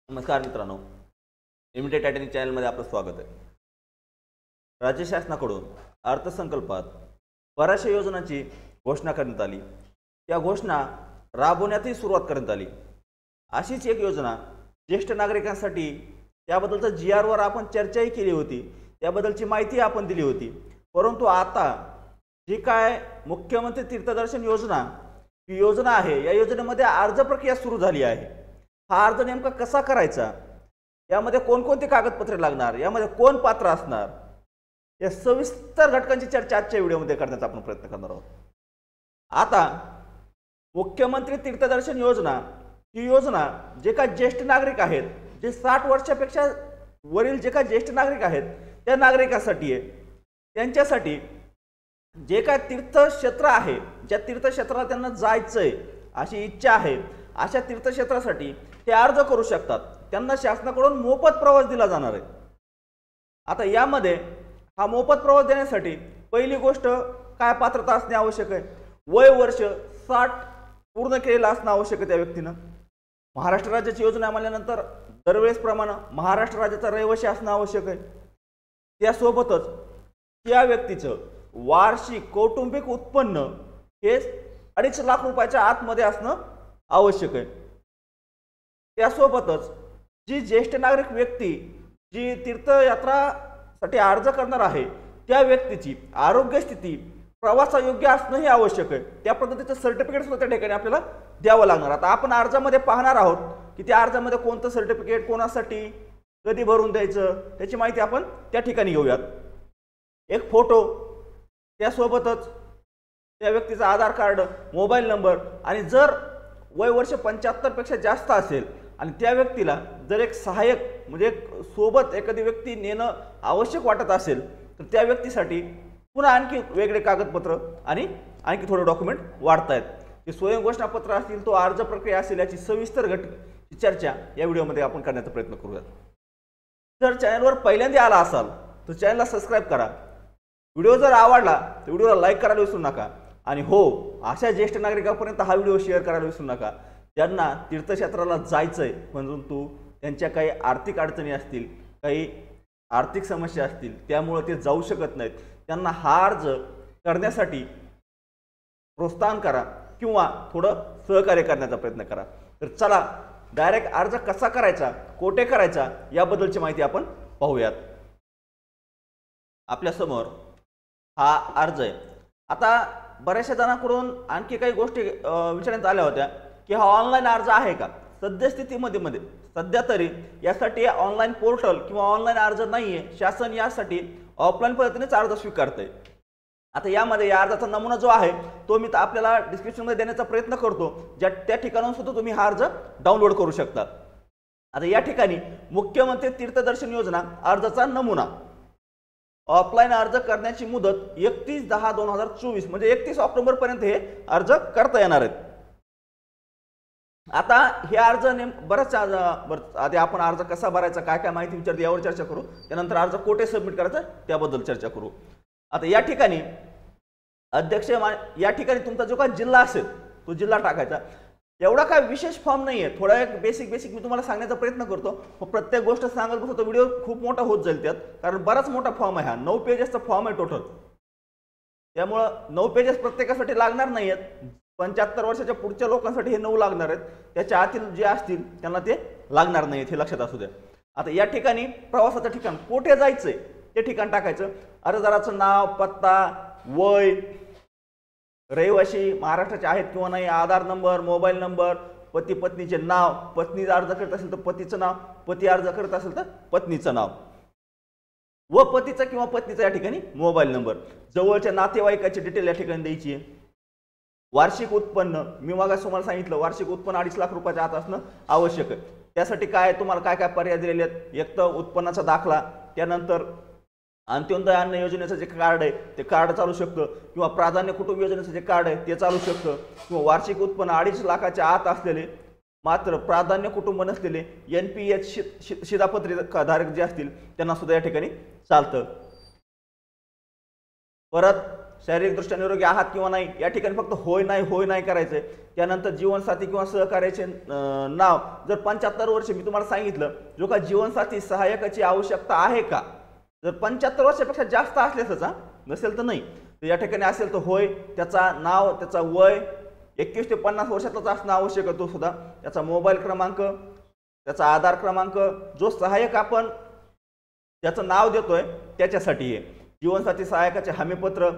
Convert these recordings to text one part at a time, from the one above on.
नमस्कार मित्रांनो, इमिडिएट टायटनिक चॅनलमध्ये आपलं स्वागत आहे. राज्य शासनाकडून अर्थसंकल्पात बऱ्याचशा योजनांची घोषणा करण्यात आली. त्या घोषणा राबवण्यातही सुरुवात करण्यात आली. अशीच एक योजना ज्येष्ठ नागरिकांसाठी त्याबद्दलचा GR वर आपण चर्चाही केली होती, त्याबद्दलची माहिती आपण दिली होती. परंतु आता जी काय मुख्यमंत्री तीर्थदर्शन योजना ही योजना आहे, या योजनेमध्ये अर्ज प्रक्रिया सुरू झाली आहे. हा अर्ज नेमका कसा करायचा, यामध्ये कोणकोणती कागदपत्रे लागणार, यामध्ये कोण पात्र असणार, या सविस्तर घटकांची चर्चा आजच्या व्हिडिओमध्ये करण्याचा आपण प्रयत्न करणार आहोत. आता मुख्यमंत्री तीर्थदर्शन योजना ही योजना जे काही ज्येष्ठ नागरिक आहेत, जे 60 वर्षापेक्षा वरील जे काही ज्येष्ठ नागरिक आहेत त्या नागरिकांसाठी आहे. त्यांच्यासाठी जे काय तीर्थक्षेत्र आहे, ज्या तीर्थक्षेत्राला त्यांना जायचंय अशी इच्छा आहे, अशा तीर्थक्षेत्रासाठी ते अर्ज करू शकतात. त्यांना शासनाकडून मोफत प्रवास दिला जाणार आहे. आता यामध्ये हा मोफत प्रवास देण्यासाठी पहिली गोष्ट काय पात्रता असणे आवश्यक आहे, वय वर्ष 60 पूर्ण केलेलं असणं आवश्यक आहे त्या व्यक्तीनं. महाराष्ट्र राज्याची योजना म्हणल्यानंतर दरवेळेस प्रमाणे महाराष्ट्र राज्याचा रहिवासी असणं आवश्यक आहे. त्यासोबतच त्या व्यक्तीचं वार्षिक कौटुंबिक उत्पन्न हे 2.5 लाख रुपयाच्या आतमध्ये असणं आवश्यक आहे. त्यासोबतच जी ज्येष्ठ नागरिक व्यक्ती जी तीर्थयात्रासाठी अर्ज करणार आहे त्या व्यक्तीची आरोग्य स्थिती प्रवासायोग्य असणं हे आवश्यक आहे. त्या पद्धतीचं सर्टिफिकेट सुद्धा त्या ठिकाणी आपल्याला द्यावं लागणार. आता आपण अर्जामध्ये पाहणार आहोत की त्या अर्जामध्ये कोणतं सर्टिफिकेट कोणासाठी कधी भरून द्यायचं त्याची माहिती आपण त्या ठिकाणी घेऊयात. एक फोटो, त्यासोबतच त्या व्यक्तीचा आधार कार्ड, मोबाईल नंबर, आणि जर वय वर्ष 75 पेक्षा जास्त असेल आणि त्या व्यक्तीला जर एक सहाय्यक म्हणजे सोबत एखादी व्यक्ती नेणं आवश्यक वाटत असेल तर त्या व्यक्तीसाठी पुन्हा आणखी वेगळे कागदपत्र आणि आणखी थोडे डॉक्युमेंट वाढतायत. ते स्वयं घोषणापत्र असतील, तो अर्ज प्रक्रिया असेल, याची सविस्तर चर्चा या व्हिडिओमध्ये आपण करण्याचा प्रयत्न करूयात. जर चॅनलवर पहिल्यांदा आला असाल तर चॅनलला सबस्क्राईब करा. व्हिडिओ जर आवडला तर व्हिडिओला लाईक करायला विसरू नका. आणि हो, अशा ज्येष्ठ नागरिकांपर्यंत हा व्हिडिओ शेअर करायला विसरू नका ज्यांना तीर्थक्षेत्राला जायचंय, परंतु त्यांच्या काही आर्थिक अडचणी असतील, काही आर्थिक समस्या असतील, त्यामुळे ते जाऊ शकत नाहीत. त्यांना हा अर्ज करण्यासाठी प्रोत्साहन करा किंवा थोडं सहकार्य करण्याचा प्रयत्न करा. तर चला डायरेक्ट अर्ज कसा करायचा, कोठे करायचा याबद्दलची माहिती आपण पाहूयात. आपल्यासमोर हा अर्ज आहे. आता बऱ्याचशा जणांकडून आणखी काही गोष्टी विचारण्यात आल्या होत्या की हा ऑनलाईन अर्ज आहे का. सद्यस्थितीमध्ये सध्या तरी यासाठी ऑनलाईन पोर्टल किंवा ऑनलाईन अर्ज नाही आहे. शासन यासाठी ऑफलाईन पद्धतीनेच अर्ज स्वीकारते. आता यामध्ये या अर्जाचा नमुना जो आहे तो मी आपल्याला डिस्क्रिप्शनमध्ये देण्याचा प्रयत्न करतो, त्या ठिकाणाहून सुद्धा तुम्ही हा अर्ज डाउनलोड करू शकता. आता या ठिकाणी मुख्यमंत्री तीर्थदर्शन योजना अर्जाचा नमुना, ऑफलाईन अर्ज करण्याची मुदत 31/10/2024 म्हणजे 31 ऑक्टोबर पर्यंत हे अर्ज करता येणार आहेत. आता हे अर्ज बरंच आधी आपण अर्ज कसा भरायचा, काय काय माहिती विचारते यावर चर्चा करू. त्यानंतर अर्ज कोठे सबमिट करायचा त्याबद्दल चर्चा करू. आता या ठिकाणी अध्यक्ष, या ठिकाणी तुमचा जो काय जिल्हा असेल तो जिल्हा टाकायचा. एवढा काय विशेष फॉर्म नाही आहे, थोडा एक बेसिक मी तुम्हाला सांगण्याचा प्रयत्न करतो. प्रत्येक गोष्ट सांगत बसतो तर व्हिडिओ खूप मोठा होत जाईल त्यात, कारण बराच मोठा फॉर्म आहे. हा 9 पेजेसचा फॉर्म आहे टोटल. त्यामुळं 9 पेजेस प्रत्येकासाठी लागणार नाही आहेत. 75 वर्षाच्या पुढच्या लोकांसाठी हे 9 लागणार आहेत. त्याच्या आतील जे असतील त्यांना ते लागणार नाहीत, हे लक्षात असू द्या. आता या ठिकाणी प्रवासाचं ठिकाण कोठे जायचंय ते ठिकाण टाकायचं. अर्जदाराचं नाव, पत्ता, वय, रहिवासी महाराष्ट्राचे आहेत किंवा नाही, आधार नंबर, मोबाईल नंबर, पती पत्नीचे नाव, पत्नी अर्ज करत असेल तर पतीचं नाव, पती अर्ज करत असेल तर पत्नीचं नाव व पतीचा किंवा पत्नीचा या ठिकाणी मोबाईल नंबर, जवळच्या नातेवाईकाची डिटेल या ठिकाणी द्यायची आहे. वार्षिक उत्पन्न मी मग तुम्हाला सांगितलं, वार्षिक उत्पन्न 2.5 लाख रुपयाच्या आत असणं आवश्यक आहे. त्यासाठी काय तुम्हाला काय काय पर्याय दिलेले आहेत, एक तर उत्पन्नाचा दाखला, त्यानंतर अंत्योदय अन्न योजनेचं जे कार्ड आहे ते कार्ड चालू शकतं, किंवा प्राधान्य कुटुंब योजनेचं जे कार्ड आहे ते चालू शकतं, किंवा वार्षिक उत्पन्न 2.5 लाखाच्या आत असलेले मात्र प्राधान्य कुटुंब नसलेले NPS शिधापत्री धारक जे असतील त्यांना सुद्धा या ठिकाणी चालतं. परत शारीरिकदृष्ट्या निरोगी आहात किंवा नाही या ठिकाणी फक्त होय नाही करायचंय। त्यानंतर जीवनसाथी किंवा सहकार्याचे नाव जर 75 वर्ष मी तुम्हाला सांगितलं जो का जीवनसाथी सहाय्यकाची आवश्यकता आहे का, जर 75 वर्षापेक्षा जास्त असल्यासच नसेल तर नाही, तर या ठिकाणी असेल तर होय, त्याचा नाव त्याचा वय 21 ते 50 वर्षाचाच असणं आवश्यक आहे, तो सुद्धा त्याचा मोबाईल क्रमांक त्याचा आधार क्रमांक जो सहाय्यक आपण त्याचं नाव देतोय त्याच्यासाठी आहे। जीवनसाथी सहाय्यकाचे हमीपत्र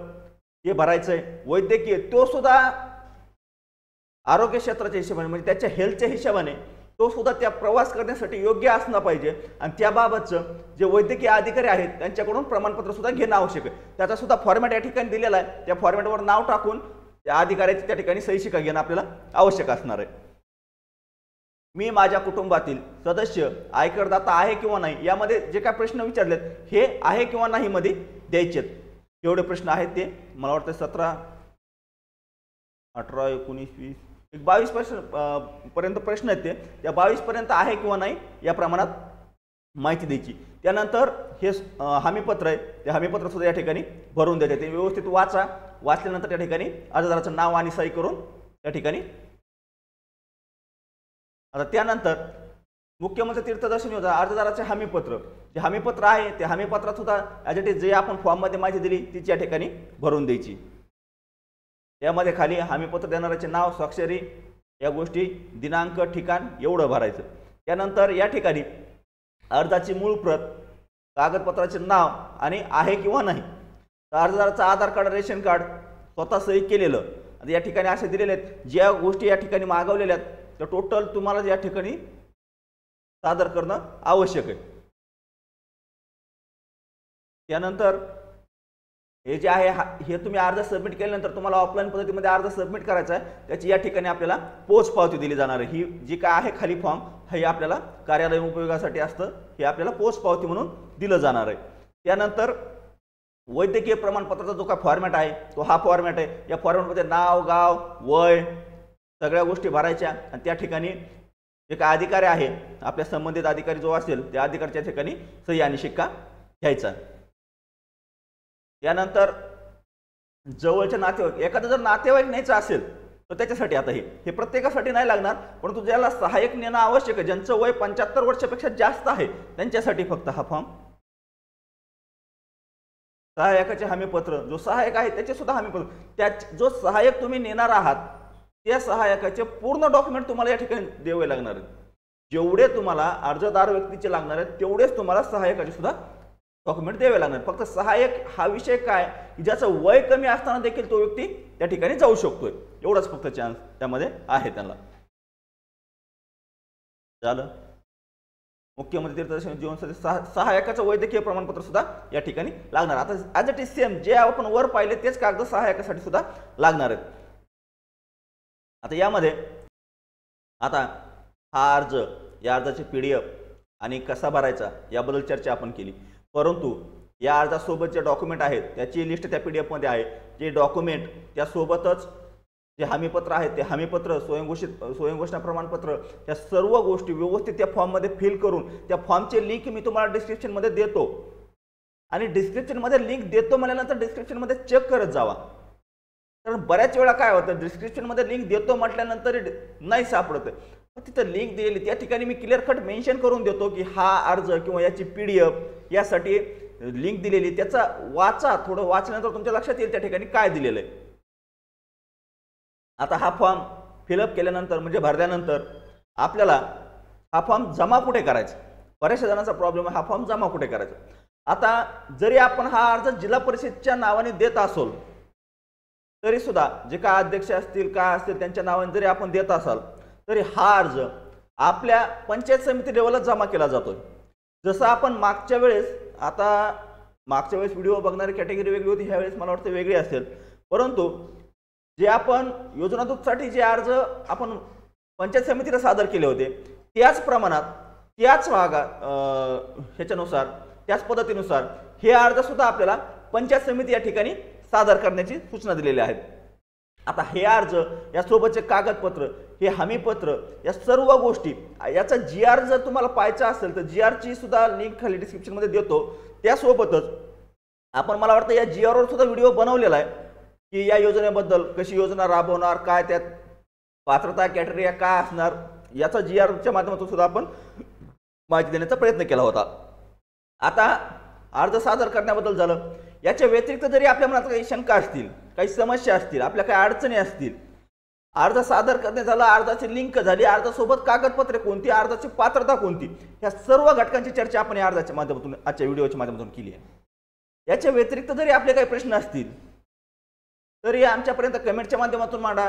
हे भरायचंय। वैद्यकीय तो सुद्धा आरोग्य क्षेत्राच्या हिशोबाने म्हणजे त्याच्या हेल्थच्या हिशोबाने तो सुद्धा त्या प्रवास करण्यासाठी योग्य असणं पाहिजे आणि त्याबाबतचं जे वैद्यकीय अधिकारी आहेत त्यांच्याकडून प्रमाणपत्र सुद्धा घेणं आवश्यक आहे। त्याचा सुद्धा फॉर्मॅट या ठिकाणी दिलेला आहे, त्या फॉर्मॅटवर नाव टाकून त्या अधिकाऱ्याची त्या ठिकाणी सही शिक्का घेणं आपल्याला आवश्यक असणार आहे। मी माझ्या कुटुंबातील सदस्य आयकरदाता आहे किंवा नाही यामध्ये जे काय प्रश्न विचारलेत हे आहे किंवा नाही मध्ये द्यायचे। एवढे प्रश्न आहेत ते मला वाटतं 17, 18, 19, 20, 22 पर्यंत प्रश्न आहेत ते, त्या 22 पर्यंत आहे किंवा नाही या प्रमाणात माहिती द्यायची। त्यानंतर हे हमीपत्र आहे ते हमीपत्र सुद्धा या ठिकाणी भरून द्यायचे, ते व्यवस्थित वाचा, वाचल्यानंतर त्या ठिकाणी अर्जदाराचं नाव आणि सही करून त्या ठिकाणी। आता त्यानंतर मुख्यमंत्री तीर्थदर्शन योजना अर्जदाराचे हमीपत्र जे हमीपत्र आहे ते हमीपत्रात सुद्धा ॲज इट इज जे आपण फॉर्ममध्ये माहिती दिली तीच या ठिकाणी भरून द्यायची। यामध्ये खाली हमीपत्र देणाऱ्याचे नाव, स्वाक्षरी, या गोष्टी, दिनांक, ठिकाण एवढं भरायचं। त्यानंतर या ठिकाणी अर्जाची मूळ प्रत, कागदपत्राचे नाव आणि आहे किंवा नाही, तर अर्जदाराचं आधार कार्ड, रेशन कार्ड स्वतः सही केलेलं, आता या ठिकाणी असे दिलेले आहेत ज्या गोष्टी या ठिकाणी मागवलेल्या आहेत तर टोटल तुम्हाला या ठिकाणी सादर करणं आवश्यक आहे। त्यानंतर हे जे आहे हे तुम्ही अर्ज सबमिट केल्यानंतर तुम्हाला ऑफलाईन पद्धतीमध्ये अर्ज सबमिट करायचा आहे, त्याची या ठिकाणी आपल्याला पोच पावती दिली जाणार आहे। ही जी काय आहे खाली फॉर्म हे आपल्याला कार्यालयीन उपयोगासाठी असतं, हे आपल्याला पोच पावती म्हणून दिलं जाणार आहे। त्यानंतर वैद्यकीय प्रमाणपत्राचा जो काय फॉर्मॅट आहे तो हा फॉर्मॅट आहे। या फॉर्मॅटमध्ये नाव, गाव, वय सगळ्या गोष्टी भरायच्या आणि त्या ठिकाणी जे काय अधिकारी आहे आपल्या संबंधित अधिकारी जो असेल त्या अधिकाऱ्याच्या ठिकाणी सही आणि शिक्का घ्यायचा। त्यानंतर जवळचे नातेवाईक, एखादा जर नातेवाईक न्यायचं असेल तर त्याच्यासाठी आता हे प्रत्येकासाठी नाही लागणार, परंतु ज्याला सहाय्यक नेणं आवश्यक आहे, ज्यांचं वय 75 वर्षापेक्षा जास्त आहे त्यांच्यासाठी फक्त हा फॉर्म। सहाय्यकाचे हमीपत्र जो सहाय्यक आहे त्याचे सुद्धा हमीपत्र, त्या जो सहाय्यक तुम्ही नेणार आहात त्या सहाय्यकाचे पूर्ण डॉक्युमेंट तुम्हाला या ठिकाणी द्यावे लागणार आहेत। जेवढे तुम्हाला अर्जदार व्यक्तीचे लागणार आहेत तेवढेच तुम्हाला सहाय्यकाचे सुद्धा डॉक्युमेंट द्यावे लागणार। फक्त सहाय्यक हा विषय काय की ज्याचं वय कमी असताना देखील तो व्यक्ती त्या ठिकाणी जाऊ शकतोय, एवढाच फक्त चान्स त्यामध्ये आहे त्यांना। झालं, मुख्यमंत्री तीर्थदर्शन जीवनसाथी सहाय्यकाचं वैद्यकीय प्रमाणपत्र सुद्धा या ठिकाणी लागणार। आता ॲज इट इज सेम जे आपण वर पाहिले तेच कागद सहाय्यकासाठी सुद्धा लागणार आहेत। आता यामध्ये आता हा अर्ज, या अर्जाचे PDF आणि कसा भरायचा याबद्दल चर्चा आपण केली, परंतु या अर्जासोबत जे डॉक्युमेंट आहेत त्याची लिस्ट त्या PDF मध्ये आहे। जे डॉक्युमेंट त्यासोबतच जे हमीपत्र आहेत ते हमीपत्र, स्वयंघोषणा प्रमाणपत्र या सर्व गोष्टी व्यवस्थित त्या फॉर्ममध्ये फिल करून त्या फॉर्मचे लिंक मी तुम्हाला डिस्क्रिप्शनमध्ये देतो आणि डिस्क्रिप्शनमध्ये लिंक देतो म्हटल्यानंतर डिस्क्रिप्शनमध्ये चेक करत जावा, कारण बऱ्याच वेळा काय होतं डिस्क्रिप्शनमध्ये लिंक देतो म्हटल्यानंतर नाही सापडत, तिथं लिंक दिलेली त्या ठिकाणी मी क्लिअर कट मेन्शन करून देतो की हा अर्ज किंवा याची PDF यासाठी लिंक दिलेली, त्याचा वाचा, थोडं वाचल्यानंतर तुमच्या लक्षात येईल त्या ठिकाणी काय दिलेलं आहे। आता हा फॉर्म फिलअप केल्यानंतर म्हणजे भरल्यानंतर आपल्याला हा फॉर्म जमा कुठे करायचा, बऱ्याचशा जणांचा प्रॉब्लेम आहे हा फॉर्म जमा कुठे करायचा। आता जरी आपण हा अर्ज जिल्हा परिषदच्या नावाने देत असोल तरी सुद्धा जे काय अध्यक्ष असतील काय असतील त्यांच्या नावाने जरी आपण देत असाल तरी हा अर्ज आपल्या पंचायत समिती लेवलला जमा केला जातोय। जसं आपण मागच्या वेळेस, आता मागच्या वेळेस व्हिडिओ बघणारी कॅटेगरी वेगळी होती, ह्यावेळेस मला वाटतं वेगळी असेल, परंतु जे आपण योजना दूतसाठी जे अर्ज आपण पंचायत समितीला सादर केले होते त्याच प्रमाणात त्याच ह्याच्यानुसार त्याच पद्धतीनुसार हे अर्ज सुद्धा आपल्याला पंचायत समिती या ठिकाणी सादर करण्याची सूचना दिलेल्या आहेत। आता हे अर्ज यासोबतचे कागदपत्र, हे हमीपत्र, या सर्व गोष्टी, याचा GR जर तुम्हाला पाहायचा असेल तर GR ची सुद्धा लिंक खाली डिस्क्रिप्शन मध्ये देतो। त्यासोबतच आपण मला वाटतं या GR वर सुद्धा व्हिडिओ बनवलेला आहे, की या योजनेबद्दल, कशी योजना राबवणार, काय त्यात पात्रता क्रायटेरिया काय असणार, याचा GRच्या माध्यमातून सुद्धा आपण माहिती देण्याचा प्रयत्न केला होता. आता अर्ज सादर करण्याबद्दल झालं. याच्या व्यतिरिक्त जरी आपल्या मनात काही शंका असतील, काही समस्या असतील, आपल्या काही अडचणी असतील, अर्ज सादर करणे झालं, अर्जाची लिंक झाली, अर्जासोबत कागदपत्रे कोणती, अर्जाची पात्रता कोणती, या सर्व घटकांची चर्चा आपण या अर्जाच्या माध्यमातून, आजच्या व्हिडिओच्या माध्यमातून केली आहे. याच्या व्यतिरिक्त जरी आपले काही प्रश्न असतील तरी आमच्यापर्यंत कमेंटच्या माध्यमातून मांडा,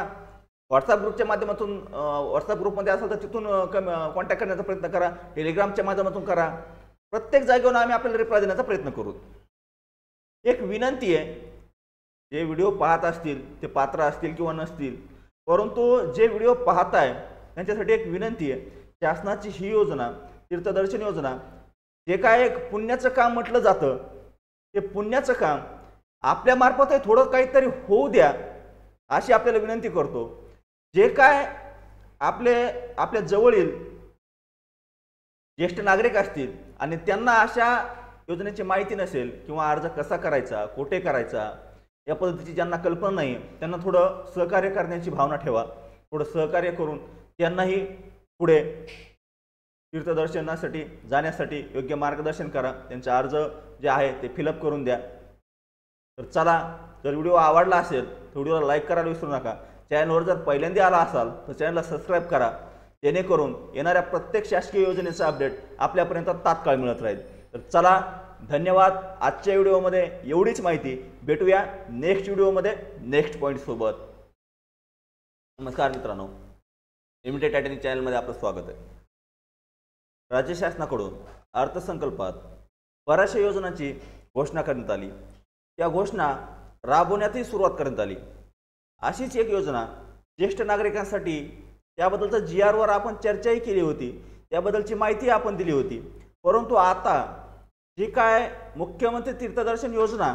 व्हॉट्सअप ग्रुपच्या माध्यमातून, व्हॉट्सअप ग्रुपमध्ये असेल तर तिथून कॉन्टॅक्ट करण्याचा प्रयत्न करा, टेलिग्रामच्या माध्यमातून करा. प्रत्येक जागेवर आम्ही आपल्याला रिप्लाय देण्याचा प्रयत्न करू. एक विनंती आहे, जे व्हिडिओ पाहत असतील ते पात्र असतील किंवा नसतील, परंतु जे व्हिडिओ पाहताय त्यांच्यासाठी एक विनंती आहे, शासनाची ही योजना, तीर्थदर्शन योजना, जे काय एक पुण्याचं काम म्हटलं जातं, ते पुण्याचं काम आपल्यामार्फत थोडं काहीतरी होऊ द्या अशी आपल्याला विनंती करतो. जे काय आपल्या जवळील ज्येष्ठ नागरिक असतील आणि त्यांना अशा योजनेची माहिती नसेल किंवा अर्ज कसा करायचा, कोठे करायचा, या पद्धतीची ज्यांना कल्पना नाही, त्यांना थोडं सहकार्य करण्याची भावना ठेवा. थोडं सहकार्य करून त्यांनाही पुढे तीर्थदर्शनासाठी जाण्यासाठी योग्य मार्गदर्शन करा. त्यांचे अर्ज जे आहे ते फिलअप करून द्या. तर चला, जर व्हिडिओ आवडला असेल तर व्हिडिओला लाईक करायला विसरू नका. चॅनलवर जर पहिल्यांदा आला असाल तर चॅनलला सबस्क्राईब करा, जेणेकरून येणाऱ्या प्रत्येक शासकीय योजनेचा अपडेट आपल्यापर्यंत तात्काळ मिळत राहील. तर चला, धन्यवाद. आजच्या व्हिडिओमध्ये एवढीच माहिती. भेटूया नेक्स्ट व्हिडिओमध्ये नेक्स्ट पॉईंट सोबत. नमस्कार मित्रांनो, लिमिटेड टायटनिंग चॅनलमध्ये आपलं स्वागत आहे. राज्य शासनाकडून अर्थसंकल्पात बऱ्याचशा योजनांची घोषणा करण्यात आली. त्या घोषणा राबवण्यातही सुरुवात करण्यात आली. अशीच एक योजना ज्येष्ठ नागरिकांसाठी, त्याबद्दलचा GRवर आपण चर्चाही केली होती, त्याबद्दलची माहिती आपण दिली होती. परंतु आता जी काय मुख्यमंत्री तीर्थदर्शन योजना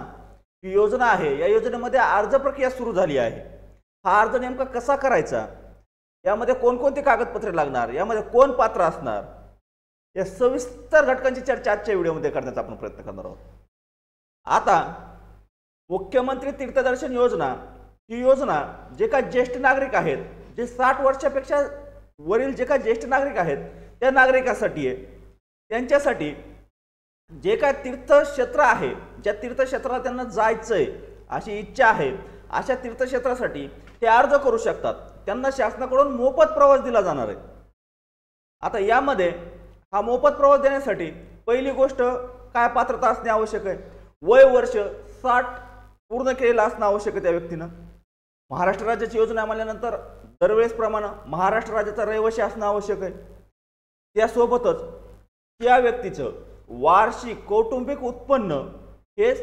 ही योजना आहे, या योजनेमध्ये अर्ज प्रक्रिया सुरू झाली आहे. हा अर्ज नेमका कसा करायचा, यामध्ये कोणकोणती कागदपत्रे लागणार, यामध्ये कोण पात्र असणार, या सविस्तर घटकांची चर्चा आजच्या व्हिडिओमध्ये करण्याचा आपण प्रयत्न करणार आहोत. आता मुख्यमंत्री तीर्थदर्शन योजना ही योजना जे काय ज्येष्ठ नागरिक आहेत, जे 60 वर्षापेक्षा वरील जे काय ज्येष्ठ नागरिक आहेत त्या नागरिकांसाठी आहे. त्यांच्यासाठी जे काय तीर्थक्षेत्र आहे, ज्या तीर्थक्षेत्राला त्यांना जायचंय अशी इच्छा आहे, अशा तीर्थक्षेत्रासाठी ते अर्ज करू शकतात. त्यांना शासनाकडून मोफत प्रवास दिला जाणार आहे. आता यामध्ये हा मोफत प्रवास देण्यासाठी पहिली गोष्ट काय पात्रता असणे आवश्यक आहे, वय वर्ष 60 पूर्ण केलेलं असणं आवश्यक आहे त्या व्यक्तीनं. महाराष्ट्र राज्याची योजना म्हणल्यानंतर दरवेळेसप्रमाणे महाराष्ट्र राज्याचा रहिवासी असणं आवश्यक आहे. त्यासोबतच त्या व्यक्तीचं वार्षिक कौटुंबिक उत्पन्न हे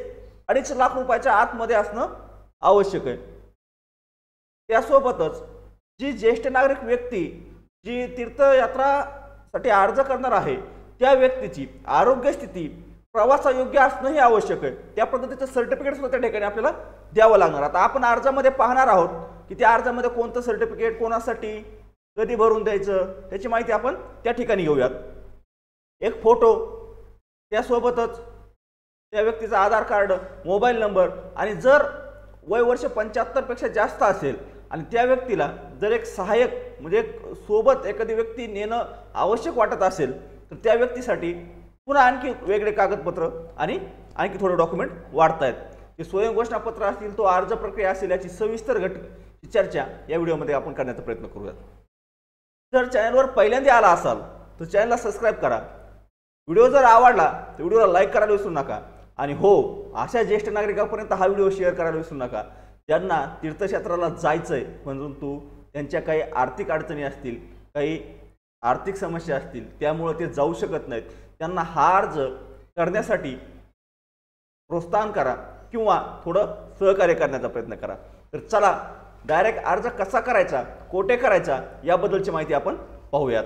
2.5 लाख रुपयाच्या आतमध्ये असणं आवश्यक आहे. त्यासोबतच जी ज्येष्ठ नागरिक व्यक्ती जी तीर्थयात्रासाठी अर्ज करणार आहे त्या व्यक्तीची आरोग्य स्थिती प्रवासायोग्य असणंही आवश्यक आहे. त्या पद्धतीचं सर्टिफिकेट सुद्धा त्या ठिकाणी आपल्याला द्यावं लागणार. आता आपण अर्जामध्ये पाहणार आहोत की त्या अर्जामध्ये कोणतं सर्टिफिकेट, कोणासाठी, कधी भरून द्यायचं, त्याची माहिती आपण त्या ठिकाणी घेऊयात. एक फोटो, त्यासोबतच त्या व्यक्तीचा आधार कार्ड, मोबाईल नंबर, आणि जर वय वर्ष 75 पेक्षा जास्त असेल आणि त्या व्यक्तीला जर एक सहाय्यक म्हणजे सोबत एखादी व्यक्ती नेणं आवश्यक वाटत असेल तर त्या व्यक्तीसाठी पुन्हा आणखी वेगळे कागदपत्र आणि आणखी थोडे डॉक्युमेंट वाढतायत. ते स्वयं घोषणापत्र असतील, तो अर्ज प्रक्रिया असेल, याची सविस्तर चर्चा या व्हिडिओमध्ये आपण करण्याचा प्रयत्न करूयात. जर चॅनलवर पहिल्यांदा आला असाल तर चॅनलला सबस्क्राईब करा. व्हिडिओ जर आवडला तर व्हिडिओला लाईक करायला विसरू नका. आणि हो, अशा ज्येष्ठ नागरिकांपर्यंत हा व्हिडिओ शेअर करायला विसरू नका ज्यांना तीर्थक्षेत्राला जायचंय, परंतु त्यांच्या काही आर्थिक अडचणी असतील, काही आर्थिक समस्या असतील, त्यामुळे ते जाऊ शकत नाहीत. त्यांना हा अर्ज करण्यासाठी प्रोत्साहन करा किंवा थोडं सहकार्य करण्याचा प्रयत्न करा. तर चला, डायरेक्ट अर्ज कसा करायचा, कोठे करायचा याबद्दलची माहिती आपण पाहूयात.